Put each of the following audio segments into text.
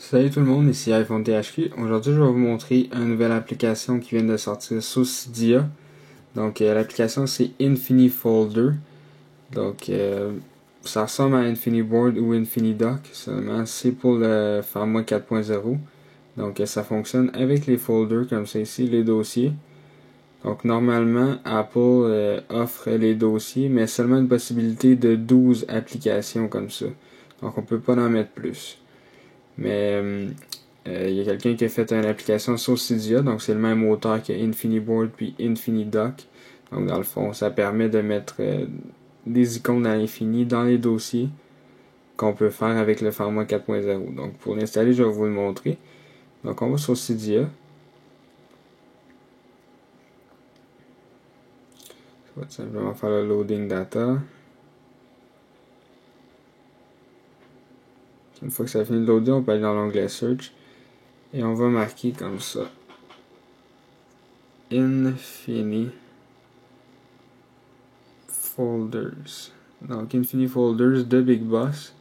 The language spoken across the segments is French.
Salut tout le monde, ici iPhone THQ. Aujourd'hui, je vais vous montrer une nouvelle application qui vient de sortir sous Cydia. Donc, l'application c'est InfiniFolder. Donc, ça ressemble à InfiniBoard ou InfiniDoc, seulement c'est pour le format 4.0. Donc, ça fonctionne avec les folders comme ça ici, les dossiers. Donc, normalement, Apple offre les dossiers, mais seulement une possibilité de 12 applications comme ça. Donc, on peut pas en mettre plus. Mais il y a quelqu'un qui a fait une application sur Cydia, donc c'est le même auteur que InfiniBoard puis InfiniDoc. Donc dans le fond, ça permet de mettre des icônes à l'infini dans les dossiers qu'on peut faire avec le format 4.0. Donc pour l'installer, je vais vous le montrer. Donc on va sur Cydia. Je vais simplement faire le loading data. Une fois que ça a fini de loader, on peut aller dans l'onglet Search et on va marquer comme ça InfiniFolders. Donc InfiniFolders de Big Boss.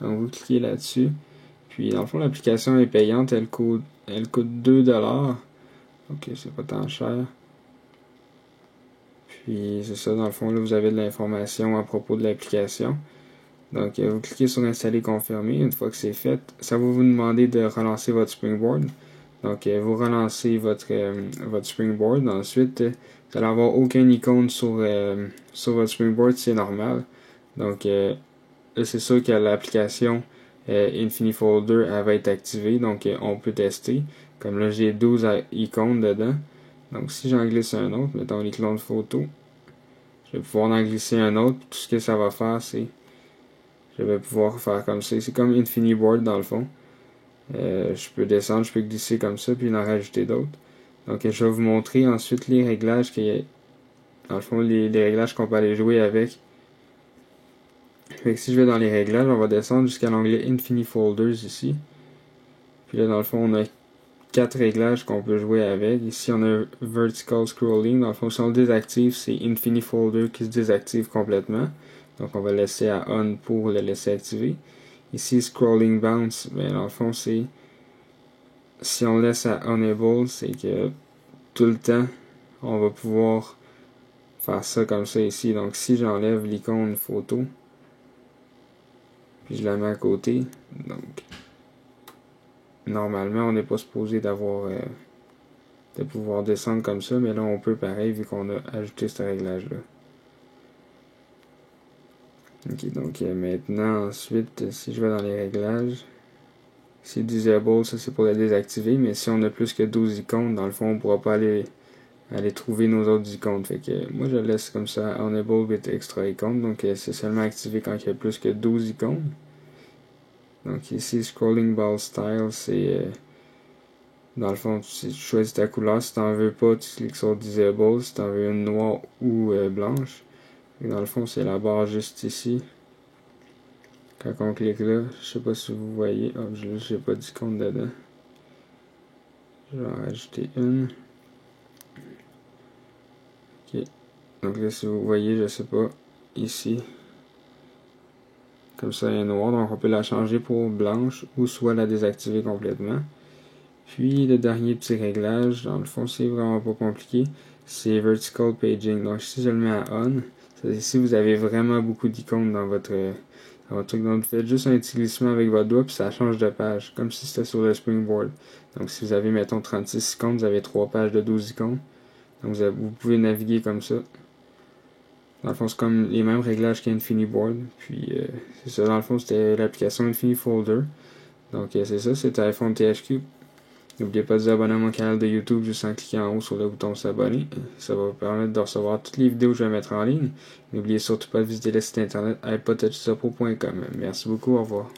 Donc vous cliquez là-dessus. Puis dans le fond, l'application est payante, elle coûte $2. Donc c'est pas tant cher. Puis c'est ça, dans le fond, là vous avez de l'information à propos de l'application. Donc vous cliquez sur installer confirmer. Une fois que c'est fait, ça va vous demander de relancer votre Springboard. Donc vous relancez votre Springboard. Ensuite, vous allez avoir aucune icône sur votre Springboard, c'est normal. Donc là c'est sûr que l'application InfiniFolder elle va être activée. Donc on peut tester. Comme là j'ai 12 icônes dedans. Donc si j'en glisse un autre, mettons les clones photos, je vais pouvoir en glisser un autre. Tout ce que ça va faire, c'est je vais pouvoir faire comme ça. C'est comme InfiniBoard dans le fond. Je peux descendre, je peux glisser comme ça, puis en rajouter d'autres. Donc je vais vous montrer ensuite les réglages dans le fond, les réglages qu'on peut aller jouer avec. Fait que si je vais dans les réglages, on va descendre jusqu'à l'onglet InfiniFolders ici. Puis là, dans le fond, on a 4 réglages qu'on peut jouer avec. Ici, on a Vertical Scrolling. Dans le fond, si on le désactive, c'est InfiniFolder qui se désactive complètement. Donc on va le laisser à On pour le laisser activer. Ici, Scrolling Bounce, ben dans le fond, c'est si on laisse à Enable, c'est que tout le temps, on va pouvoir faire ça comme ça ici. Donc si j'enlève l'icône photo, puis je la mets à côté, donc normalement, on n'est pas supposé d'avoir de pouvoir descendre comme ça, mais là, on peut pareil vu qu'on a ajouté ce réglage-là. Ok, donc maintenant, ensuite, si je vais dans les réglages, c'est Disable, ça c'est pour le désactiver, mais si on a plus que 12 icônes, dans le fond, on ne pourra pas aller trouver nos autres icônes. Fait que moi, je laisse comme ça, Enable with extra icônes, donc c'est seulement activé quand il y a plus que 12 icônes. Donc ici, Scrolling Ball Style, c'est dans le fond, tu choisis ta couleur. Si tu n'en veux pas, tu cliques sur Disable. Si tu en veux une noire ou blanche. Et dans le fond, c'est la barre juste ici. Quand on clique là, je sais pas si vous voyez. Oh, j'ai pas d'icône dedans. Je vais en rajouter une. Ok. Donc là, si vous voyez, je sais pas, ici. Comme ça, elle est noire. Donc on peut la changer pour blanche ou soit la désactiver complètement. Puis le dernier petit réglage, dans le fond, c'est vraiment pas compliqué. C'est Vertical Paging. Donc si je le mets à On, si vous avez vraiment beaucoup d'icônes dans votre truc, donc vous faites juste un petit glissement avec votre doigt puis ça change de page, comme si c'était sur le Springboard. Donc si vous avez mettons 36 icônes, vous avez 3 pages de 12 icônes. Donc vous pouvez naviguer comme ça. Dans le fond, c'est comme les mêmes réglages qu'InfiniBoard. Puis c'est ça, dans le fond, c'était l'application InfiniFolder. Donc c'est ça, c'était iPhone THQ. N'oubliez pas de vous abonner à mon canal de YouTube juste en cliquant en haut sur le bouton s'abonner. Ça va vous permettre de recevoir toutes les vidéos que je vais mettre en ligne. N'oubliez surtout pas de visiter le site internet iPodTouchSupport.com. Merci beaucoup, au revoir.